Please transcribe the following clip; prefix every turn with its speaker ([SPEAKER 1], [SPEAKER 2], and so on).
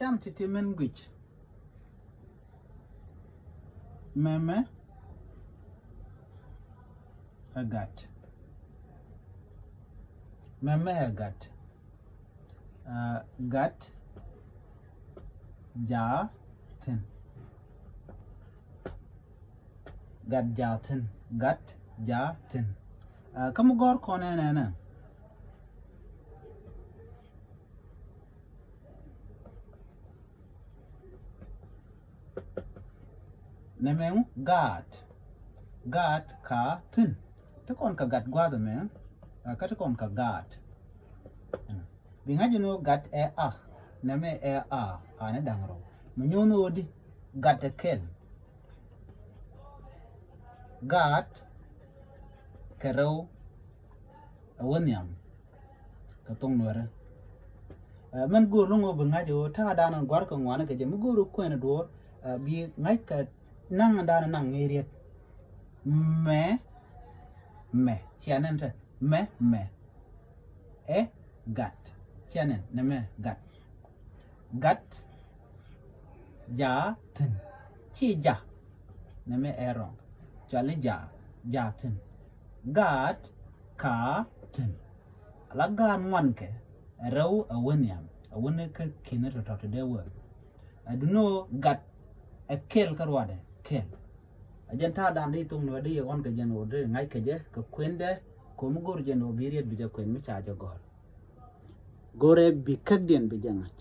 [SPEAKER 1] cham titi men gwich meme agat meme agat gat ja tin gat ja tin gat ja tin kamu gor kone na nemeng gat ka tin te kon ka gat gwa me ka te kon ka gat binga jino gat a neme a ane dangro munyono di gat kel gat kero awonyam ka tong nore man guru ngo binga jo ta dana gwar ka ngwana ke je mu guru ko na do bi ngai ka nang dana nang ngiriet me chianen te me gat chianen neme gat ja tin chi ja neme erong chale ja tin gat ka tin ala gan wan ke raw awonyam awone ka kinata to de wo aduno gat a kel karwade kel ajanta dandi tum no de on ka jeno de ngai ka je ka kwende ko mu gor jeno biriet bi ja kwen mi cha jogor gore bi kadien bi jangach